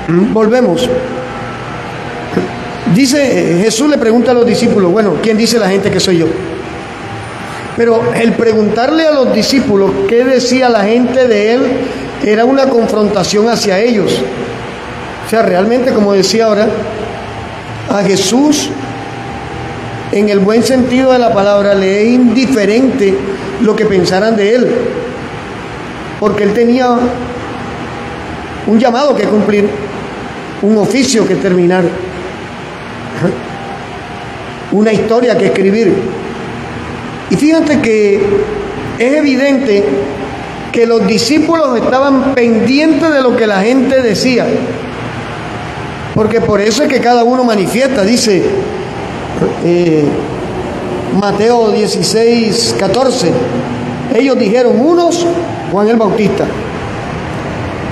Volvemos. Dice, Jesús le pregunta a los discípulos, bueno, ¿quién dice la gente que soy yo? Pero el preguntarle a los discípulos qué decía la gente de él era una confrontación hacia ellos. O sea, realmente, como decía ahora, a Jesús, en el buen sentido de la palabra, le es indiferente lo que pensaran de él, porque él tenía un llamado que cumplir, un oficio que terminar, una historia que escribir. Y fíjate que es evidente que los discípulos estaban pendientes de lo que la gente decía, porque por eso es que cada uno manifiesta. Dice Mateo 16, 14, ellos dijeron, unos Juan el Bautista,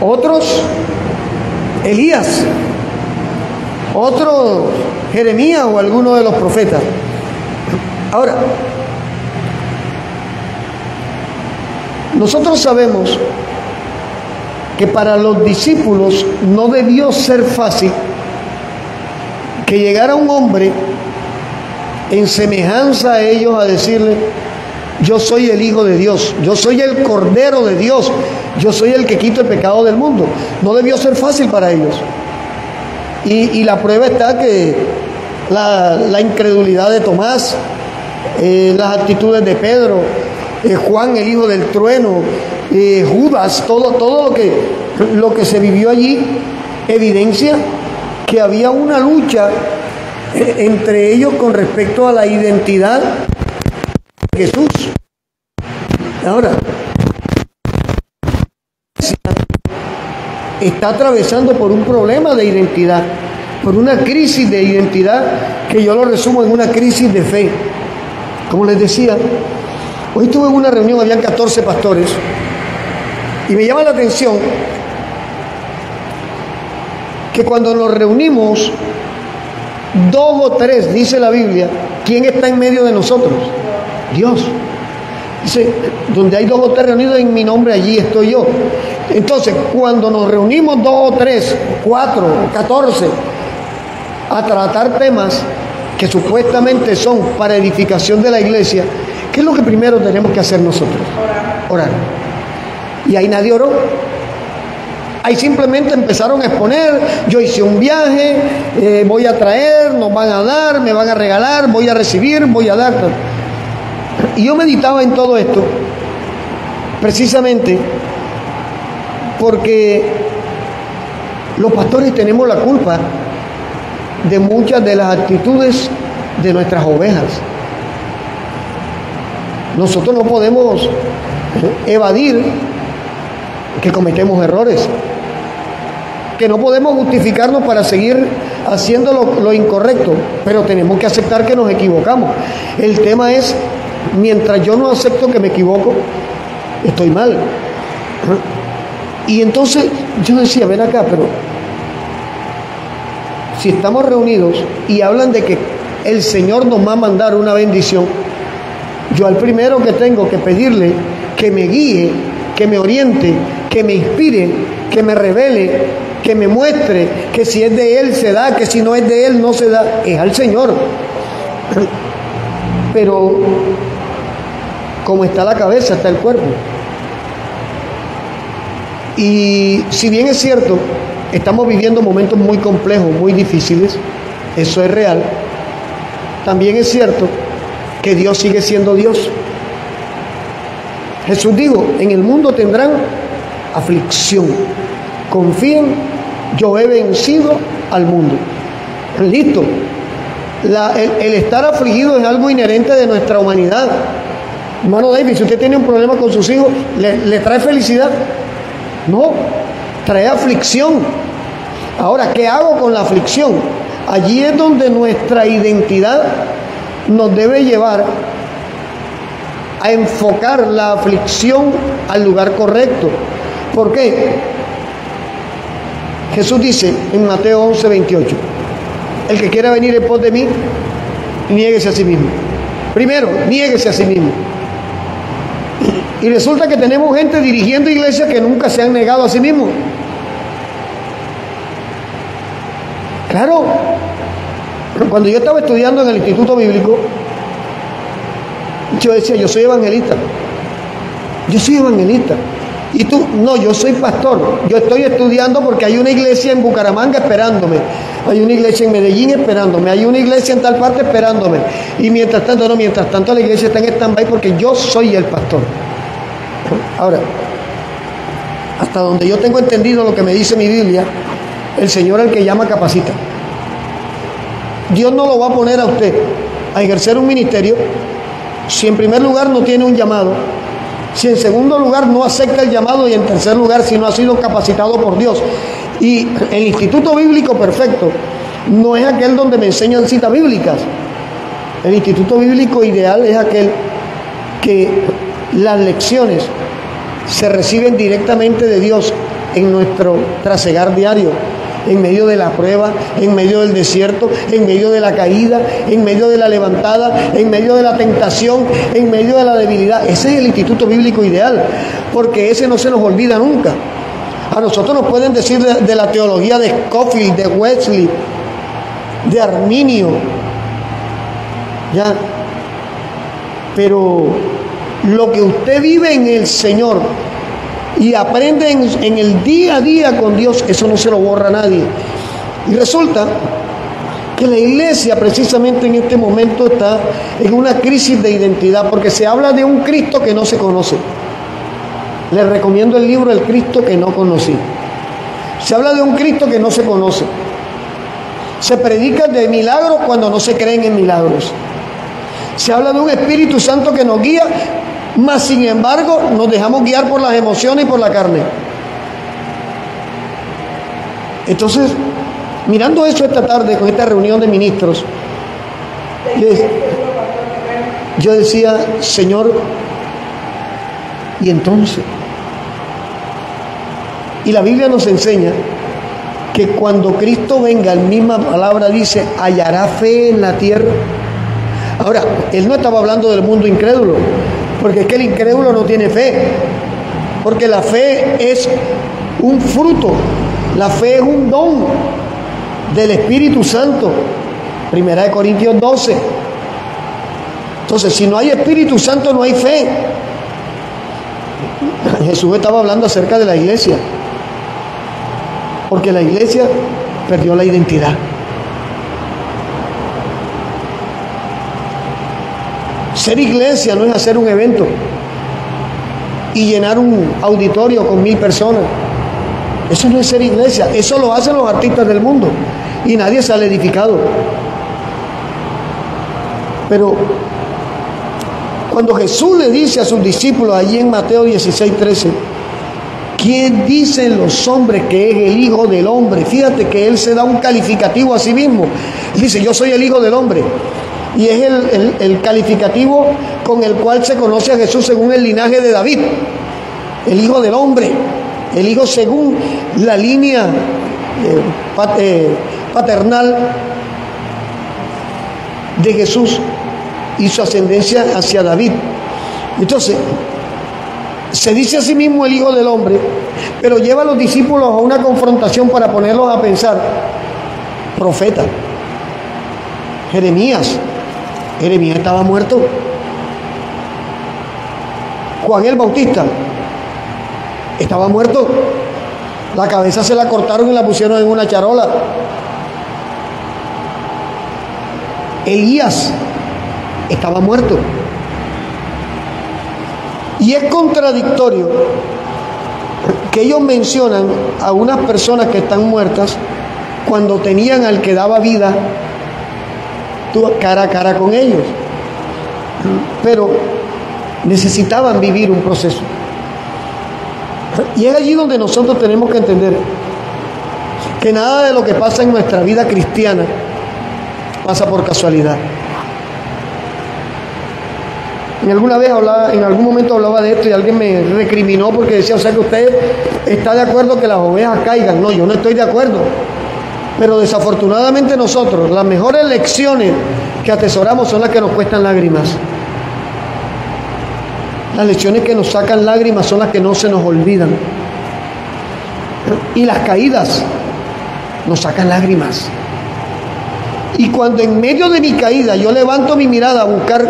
otros Elías, otros Jeremías o alguno de los profetas. Ahora, nosotros sabemos que para los discípulos no debió ser fácil que llegara un hombre en semejanza a ellos a decirle, yo soy el Hijo de Dios, yo soy el Cordero de Dios, yo soy el que quito el pecado del mundo. No debió ser fácil para ellos. Y la prueba está que la incredulidad de Tomás, las actitudes de Pedro, Juan el hijo del trueno, Judas, todo lo que se vivió allí, evidencia que había una lucha entre ellos con respecto a la identidad de Jesús. Ahora, está atravesando por un problema de identidad, por una crisis de identidad que yo lo resumo en una crisis de fe. Como les decía, hoy estuve en una reunión, habían 14 pastores, y me llama la atención que cuando nos reunimos, 2 o 3, dice la Biblia, ¿quién está en medio de nosotros? Dios. Dice, donde hay 2 o 3 reunidos en mi nombre, allí estoy yo. Entonces, cuando nos reunimos 2 o 3, 4, 14, a tratar temas que supuestamente son para edificación de la iglesia, ¿qué es lo que primero tenemos que hacer nosotros? Orar. Y ahí nadie oró. Ahí simplemente empezaron a exponer, yo hice un viaje, voy a traer, nos van a dar, me van a regalar, voy a recibir, voy a dar. Y yo meditaba en todo esto, precisamente porque los pastores tenemos la culpa de muchas de las actitudes de nuestras ovejas. Nosotros no podemos evadir que cometemos errores, que no podemos justificarnos para seguir haciendo lo incorrecto, pero tenemos que aceptar que nos equivocamos. El tema es, mientras yo no acepto que me equivoco, estoy mal. Y entonces yo decía, ven acá, pero si estamos reunidos y hablan de que el Señor nos va a mandar una bendición, yo al primero que tengo que pedirle que me guíe, que me oriente, que me inspire, que me revele, que me muestre que si es de Él se da, que si no es de Él no se da, es al Señor. Pero como está la cabeza, está el cuerpo. Y si bien es cierto, estamos viviendo momentos muy complejos, muy difíciles, eso es real, también es cierto que Dios sigue siendo Dios. Jesús dijo, en el mundo tendrán aflicción, confíen, yo he vencido al mundo. Listo. El estar afligido es algo inherente de nuestra humanidad. Hermano David, si usted tiene un problema con sus hijos, ¿le trae felicidad? No, trae aflicción. Ahora, ¿qué hago con la aflicción? Allí es donde nuestra identidad nos debe llevar a enfocar la aflicción al lugar correcto. ¿Por qué? Jesús dice en Mateo 11, 28, el que quiera venir en pos de mí, niéguese a sí mismo. Primero, niéguese a sí mismo. Y resulta que tenemos gente dirigiendo iglesias que nunca se han negado a sí mismos. Claro, cuando yo estaba estudiando en el Instituto Bíblico, yo decía, yo soy evangelista. Yo soy evangelista. Y tú, no, yo soy pastor. Yo estoy estudiando porque hay una iglesia en Bucaramanga esperándome. Hay una iglesia en Medellín esperándome. Hay una iglesia en tal parte esperándome. Y mientras tanto la iglesia está en stand-by porque yo soy el pastor. Ahora, hasta donde yo tengo entendido lo que me dice mi Biblia, el Señor al que llama capacita. Dios no lo va a poner a usted a ejercer un ministerio si en primer lugar no tiene un llamado, si en segundo lugar no acepta el llamado y en tercer lugar si no ha sido capacitado por Dios. Y el Instituto Bíblico perfecto no es aquel donde me enseñan citas bíblicas. El Instituto Bíblico ideal es aquel que las lecciones se reciben directamente de Dios en nuestro trasegar diario, en medio de la prueba, en medio del desierto, en medio de la caída, en medio de la levantada, en medio de la tentación, en medio de la debilidad. Ese es el Instituto Bíblico ideal, porque ese no se nos olvida nunca. A nosotros nos pueden decir de la teología de Scofield, de Wesley, de Arminio, ya, pero lo que usted vive en el Señor y aprende en el día a día con Dios, eso no se lo borra a nadie. Y resulta que la iglesia precisamente en este momento está en una crisis de identidad, porque se habla de un Cristo que no se conoce. Les recomiendo el libro El Cristo que no conocí. Se habla de un Cristo que no se conoce. Se predica de milagros cuando no se creen en milagros. Se habla de un Espíritu Santo que nos guía, mas sin embargo nos dejamos guiar por las emociones y por la carne. Entonces, mirando eso esta tarde con esta reunión de ministros, yo decía, Señor, ¿y entonces? Y la Biblia nos enseña que cuando Cristo venga, la misma palabra dice, hallará fe en la tierra. Ahora, él no estaba hablando del mundo incrédulo, porque es que el incrédulo no tiene fe, porque la fe es un fruto, la fe es un don del Espíritu Santo. 1 Corintios 12. Entonces, si no hay Espíritu Santo, no hay fe. Jesús estaba hablando acerca de la iglesia, porque la iglesia perdió la identidad. Ser iglesia no es hacer un evento y llenar un auditorio con 1000 personas. Eso no es ser iglesia. Eso lo hacen los artistas del mundo y nadie sale edificado. Pero cuando Jesús le dice a sus discípulos allí en Mateo 16:13, ¿quién dicen los hombres que es el Hijo del Hombre? Fíjate que él se da un calificativo a sí mismo. Dice, yo soy el Hijo del Hombre. Y es el calificativo con el cual se conoce a Jesús según el linaje de David. El Hijo del Hombre. El Hijo según la línea paternal de Jesús y su ascendencia hacia David. Entonces, se dice a sí mismo el Hijo del Hombre, pero lleva a los discípulos a una confrontación para ponerlos a pensar. Profeta. Jeremías estaba muerto. Juan el Bautista estaba muerto. La cabeza se la cortaron y la pusieron en una charola. Elías estaba muerto. Y es contradictorio que ellos mencionan a unas personas que están muertas cuando tenían al que daba vida cara a cara con ellos, pero necesitaban vivir un proceso. Y es allí donde nosotros tenemos que entender que nada de lo que pasa en nuestra vida cristiana pasa por casualidad. En algún momento hablaba de esto y alguien me recriminó porque decía, o sea que usted está de acuerdo que las ovejas caigan. No, yo no estoy de acuerdo. Pero desafortunadamente nosotros, las mejores lecciones que atesoramos son las que nos cuestan lágrimas. Las lecciones que nos sacan lágrimas son las que no se nos olvidan. Y las caídas nos sacan lágrimas. Y cuando en medio de mi caída yo levanto mi mirada a buscar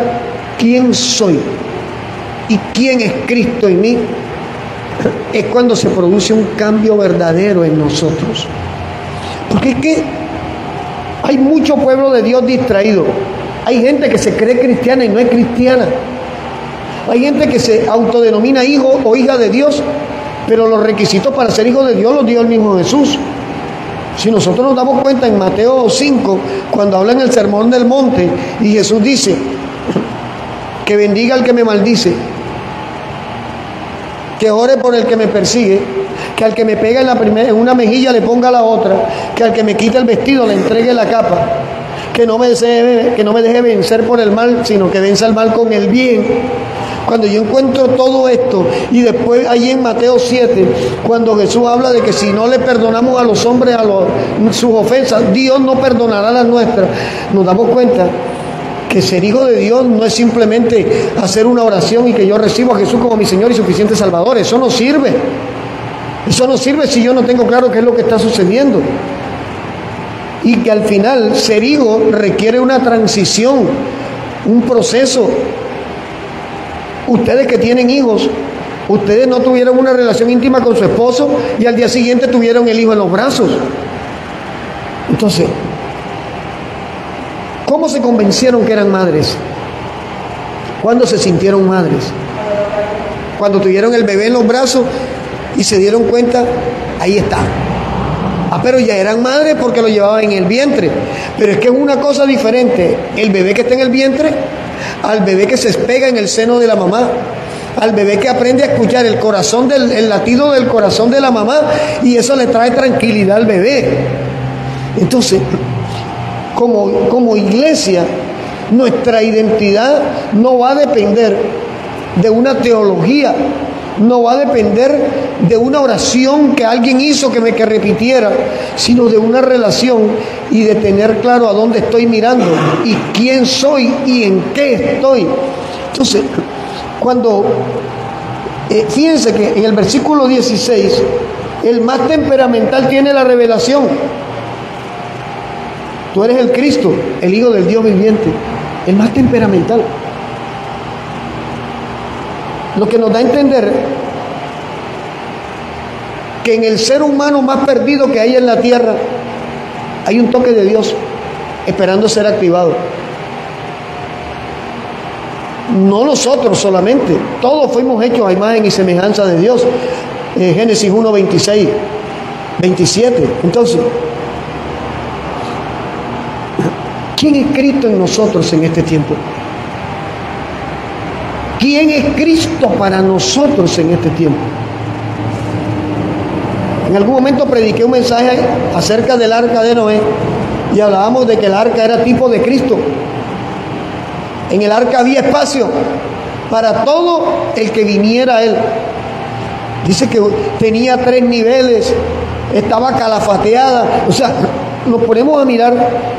quién soy y quién es Cristo en mí, es cuando se produce un cambio verdadero en nosotros. Porque es que hay mucho pueblo de Dios distraído. Hay gente que se cree cristiana y no es cristiana. Hay gente que se autodenomina hijo o hija de Dios, pero los requisitos para ser hijo de Dios los dio el mismo Jesús. Si nosotros nos damos cuenta en Mateo 5, cuando habla en el Sermón del Monte, y Jesús dice que bendiga al que me maldice, que ore por el que me persigue, que al que me pega en una mejilla le ponga la otra, que al que me quita el vestido le entregue la capa, que no me deje vencer por el mal, sino que venza el mal con el bien. Cuando yo encuentro todo esto, y después ahí en Mateo 7, cuando Jesús habla de que si no le perdonamos a los hombres sus ofensas, Dios no perdonará las nuestras, nos damos cuenta que ser hijo de Dios no es simplemente hacer una oración y que yo recibo a Jesús como mi Señor y suficiente Salvador. Eso no sirve. Eso no sirve si yo no tengo claro qué es lo que está sucediendo. Y que al final ser hijo requiere una transición, un proceso. Ustedes que tienen hijos, ustedes no tuvieron una relación íntima con su esposo y al día siguiente tuvieron el hijo en los brazos. Entonces, ¿cómo se convencieron que eran madres? ¿Cuándo se sintieron madres? Cuando tuvieron el bebé en los brazos y se dieron cuenta, ahí está. Pero ya eran madres porque lo llevaban en el vientre. Pero es que es una cosa diferente el bebé que está en el vientre al bebé que se despega en el seno de la mamá, al bebé que aprende a escuchar el latido del corazón de la mamá, y eso le trae tranquilidad al bebé. Entonces, como iglesia, nuestra identidad no va a depender de una teología, no va a depender de una oración que alguien hizo que repitiera, sino de una relación y de tener claro a dónde estoy mirando y quién soy y en qué estoy. Entonces, fíjense que en el versículo 16, el más temperamental tiene la revelación. Tú eres el Cristo, el Hijo del Dios viviente, el más temperamental. Lo que nos da a entender que en el ser humano más perdido que hay en la tierra hay un toque de Dios esperando ser activado. No nosotros solamente, todos fuimos hechos a imagen y semejanza de Dios. Génesis 1, 26, 27. Entonces, ¿quién es Cristo en nosotros en este tiempo? ¿Quién es Cristo para nosotros en este tiempo? En algún momento prediqué un mensaje acerca del arca de Noé y hablábamos de que el arca era tipo de Cristo. En el arca había espacio para todo el que viniera a él. Dice que tenía 3 niveles, estaba calafateada. O sea, nos ponemos a mirar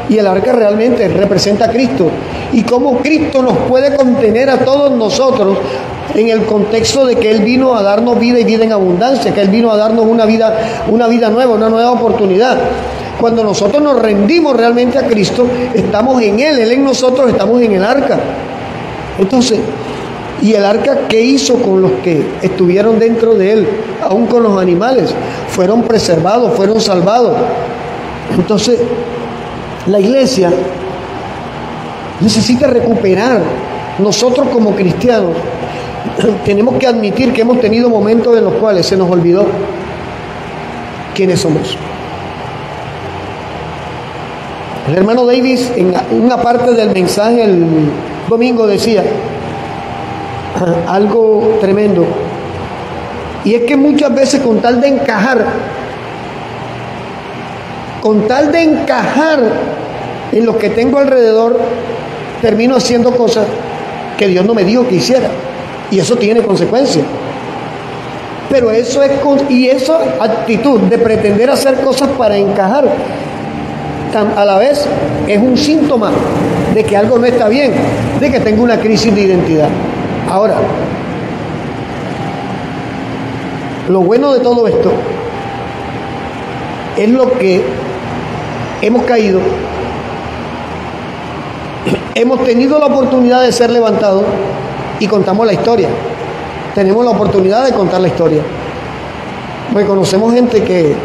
y el arca realmente representa a Cristo. Y cómo Cristo nos puede contener a todos nosotros en el contexto de que Él vino a darnos vida y vida en abundancia, que Él vino a darnos una vida nueva, una nueva oportunidad. Cuando nosotros nos rendimos realmente a Cristo, estamos en Él en nosotros, estamos en el arca. Entonces, ¿y el arca qué hizo con los que estuvieron dentro de Él? Aún con los animales, fueron preservados, fueron salvados. Entonces, la iglesia necesita recuperar. Nosotros como cristianos tenemos que admitir que hemos tenido momentos en los cuales se nos olvidó quiénes somos. El hermano Davis, en una parte del mensaje el domingo, decía algo tremendo, y es que muchas veces con tal de encajar en lo que tengo alrededor, termino haciendo cosas que Dios no me dijo que hiciera, y eso tiene consecuencias. Pero esa actitud de pretender hacer cosas para encajar, a la vez es un síntoma de que algo no está bien, de que tengo una crisis de identidad. Ahora, lo bueno de todo esto es lo que hemos caído hemos tenido la oportunidad de ser levantados y contamos la historia. Tenemos la oportunidad de contar la historia. Porque conocemos gente que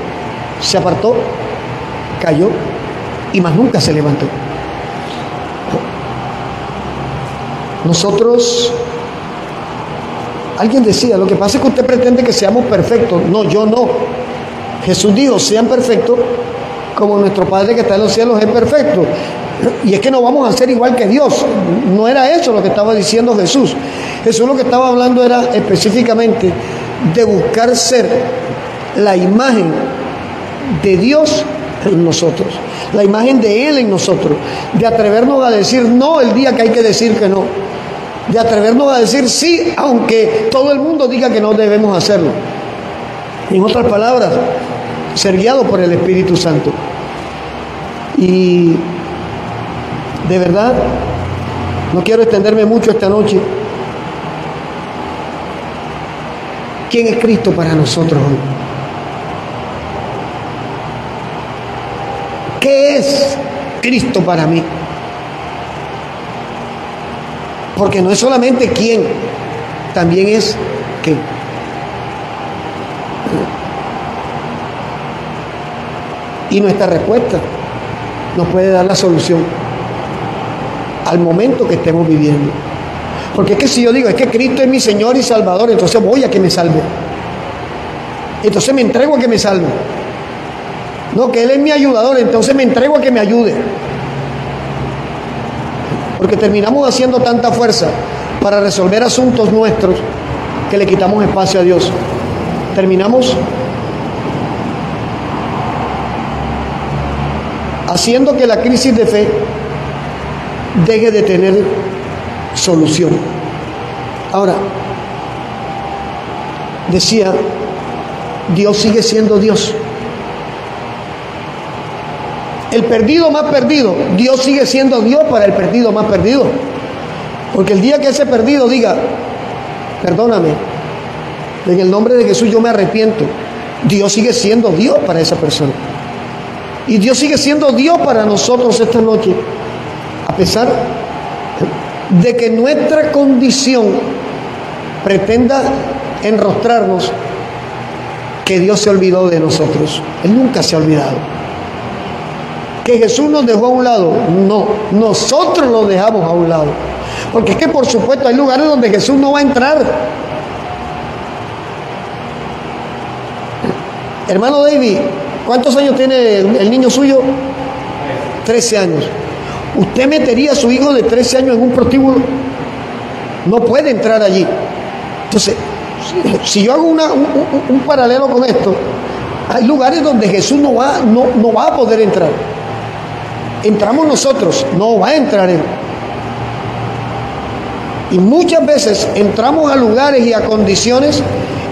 se apartó, cayó y más nunca se levantó. Nosotros, alguien decía, lo que pasa es que usted pretende que seamos perfectos. No, yo no. Jesús dijo, sean perfectos como nuestro Padre que está en los cielos es perfecto. Y es que no vamos a ser igual que Dios. No era eso lo que estaba diciendo Jesús. Jesús lo que estaba hablando era específicamente de buscar ser la imagen de Dios en nosotros, la imagen de Él en nosotros, de atrevernos a decir no el día que hay que decir que no, de atrevernos a decir sí aunque todo el mundo diga que no debemos hacerlo. En otras palabras, ser guiado por el Espíritu Santo. Y de verdad, no quiero extenderme mucho esta noche. ¿Quién es Cristo para nosotros hoy? ¿Qué es Cristo para mí? Porque no es solamente quién, también es qué. Y nuestra respuesta nos puede dar la solución al momento que estemos viviendo. Porque es que si yo digo, es que Cristo es mi Señor y Salvador, entonces voy a que me salve. Entonces me entrego a que me salve. No, que Él es mi ayudador, entonces me entrego a que me ayude. Porque terminamos haciendo tanta fuerza para resolver asuntos nuestros que le quitamos espacio a Dios. Terminamos haciendo que la crisis de fe deje de tener solución. Ahora, decía, Dios sigue siendo Dios. El perdido más perdido, Dios sigue siendo Dios para el perdido más perdido. Porque el día que ese perdido diga, perdóname, en el nombre de Jesús yo me arrepiento, Dios sigue siendo Dios para esa persona. Y Dios sigue siendo Dios para nosotros esta noche, a pesar de que nuestra condición pretenda enrostrarnos que Dios se olvidó de nosotros. Él nunca se ha olvidado. Que Jesús nos dejó a un lado, no, nosotros lo dejamos a un lado. Porque es que por supuesto hay lugares donde Jesús no va a entrar. Hermano David, ¿cuántos años tiene el niño suyo? 13 años. ¿Usted metería a su hijo de 13 años en un prostíbulo? No puede entrar allí. Entonces, si yo hago un paralelo con esto, hay lugares donde Jesús no va a poder entrar. Entramos nosotros, no va a entrar Él. Y muchas veces entramos a lugares y a condiciones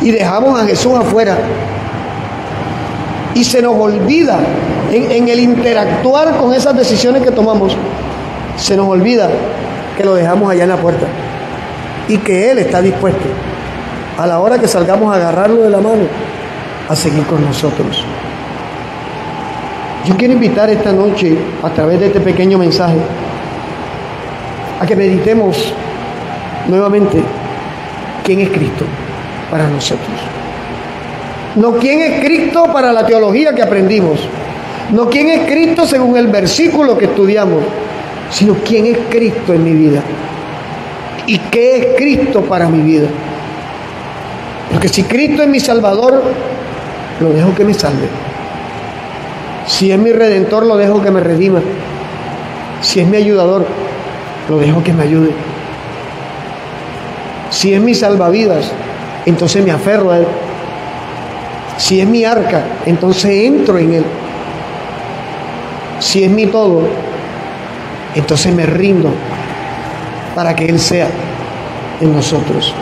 y dejamos a Jesús afuera. Y se nos olvida, en el interactuar con esas decisiones que tomamos, se nos olvida que lo dejamos allá en la puerta. Y que Él está dispuesto, a la hora que salgamos, a agarrarlo de la mano, a seguir con nosotros. Yo quiero invitar esta noche, a través de este pequeño mensaje, a que meditemos nuevamente quién es Cristo para nosotros. No quién es Cristo para la teología que aprendimos, no quién es Cristo según el versículo que estudiamos, sino quién es Cristo en mi vida y qué es Cristo para mi vida. Porque si Cristo es mi Salvador, lo dejo que me salve. Si es mi Redentor, lo dejo que me redima. Si es mi ayudador, lo dejo que me ayude. Si es mi salvavidas, entonces me aferro a Él. Si es mi arca, entonces entro en Él. Si es mi todo, entonces me rindo para que Él sea en nosotros.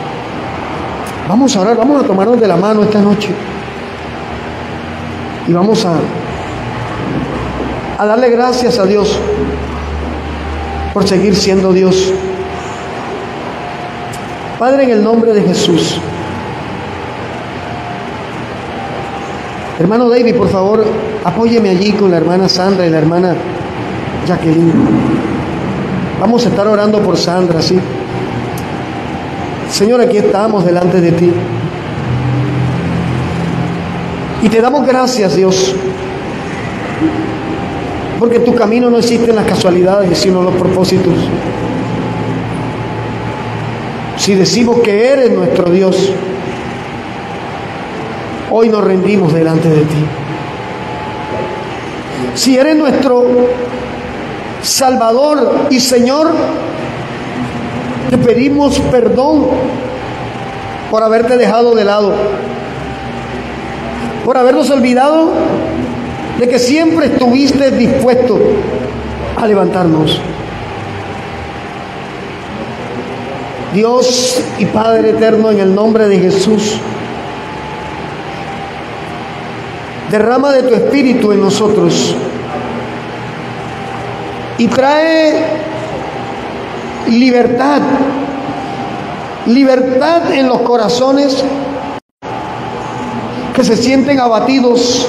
Vamos a orar, vamos a tomarnos de la mano esta noche y vamos a darle gracias a Dios por seguir siendo Dios. Padre, en el nombre de Jesús. Hermano David, por favor, apóyeme allí con la hermana Sandra y la hermana Jacqueline. Vamos a estar orando por Sandra, ¿sí? Señor, aquí estamos delante de ti. Y te damos gracias, Dios, porque en tu camino no existen las casualidades, sino los propósitos. Si decimos que eres nuestro Dios, hoy nos rendimos delante de ti. Si eres nuestro Salvador y Señor, te pedimos perdón por haberte dejado de lado, por habernos olvidado de que siempre estuviste dispuesto a levantarnos. Dios y Padre eterno, en el nombre de Jesús, derrama de tu Espíritu en nosotros y trae libertad en los corazones que se sienten abatidos,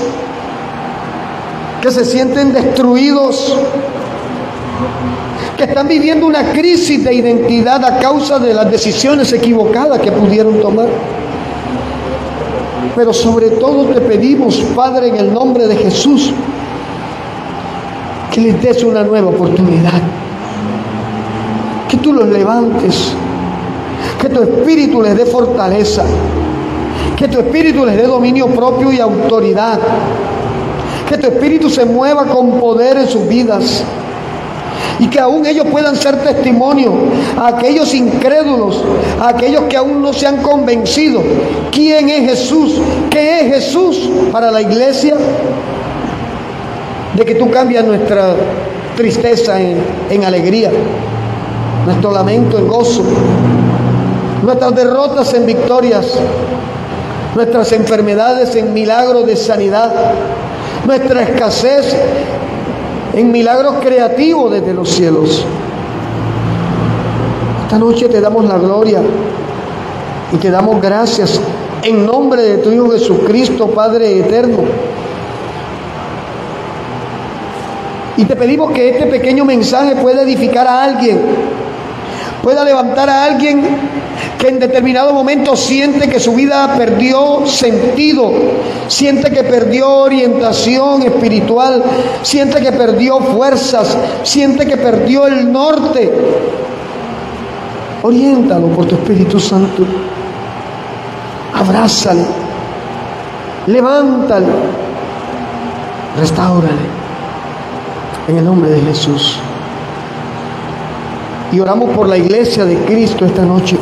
que se sienten destruidos, que están viviendo una crisis de identidad a causa de las decisiones equivocadas que pudieron tomar. Pero sobre todo te pedimos, Padre, en el nombre de Jesús, que les des una nueva oportunidad, que tú los levantes, que tu Espíritu les dé fortaleza, que tu Espíritu les dé dominio propio y autoridad, que tu Espíritu se mueva con poder en sus vidas y que aún ellos puedan ser testimonio a aquellos incrédulos, a aquellos que aún no se han convencido quién es Jesús, qué es Jesús para la iglesia, de que tú cambias nuestra tristeza en alegría, nuestro lamento en gozo, nuestras derrotas en victorias, nuestras enfermedades en milagros de sanidad, nuestra escasez en milagros creativos desde los cielos. Esta noche te damos la gloria y te damos gracias en nombre de tu Hijo Jesucristo, Padre eterno. Y te pedimos que este pequeño mensaje pueda edificar a alguien, pueda levantar a alguien que en determinado momento siente que su vida perdió sentido, siente que perdió orientación espiritual, siente que perdió fuerzas, siente que perdió el norte. Oriéntalo por tu Espíritu Santo, abrázale, levántale, restáurale, en el nombre de Jesús. Y oramos por la iglesia de Cristo esta noche,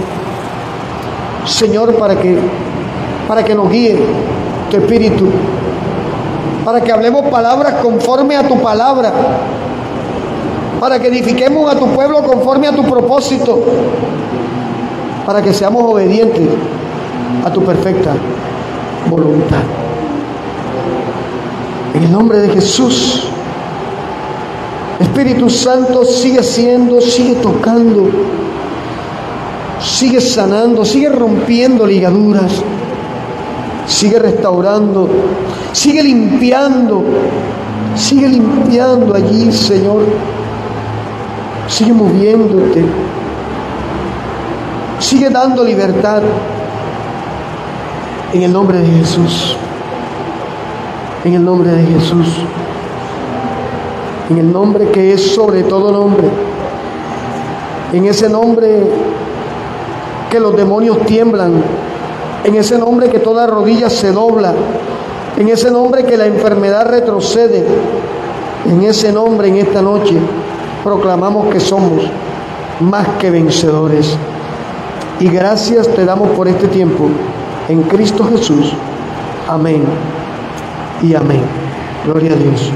Señor, para que nos guíe tu Espíritu, para que hablemos palabras conforme a tu palabra, para que edifiquemos a tu pueblo conforme a tu propósito, para que seamos obedientes a tu perfecta voluntad. En el nombre de Jesús, Espíritu Santo, sigue tocando, sigue sanando, sigue rompiendo ligaduras, sigue restaurando, sigue limpiando allí, Señor. Sigue moviéndote, sigue dando libertad en el nombre de Jesús, en el nombre de Jesús, en el nombre que es sobre todo nombre, en ese nombre que los demonios tiemblan, en ese nombre que toda rodilla se dobla, en ese nombre que la enfermedad retrocede, en ese nombre, en esta noche proclamamos que somos más que vencedores. Y gracias te damos por este tiempo en Cristo Jesús. Amén y amén. Gloria a Dios.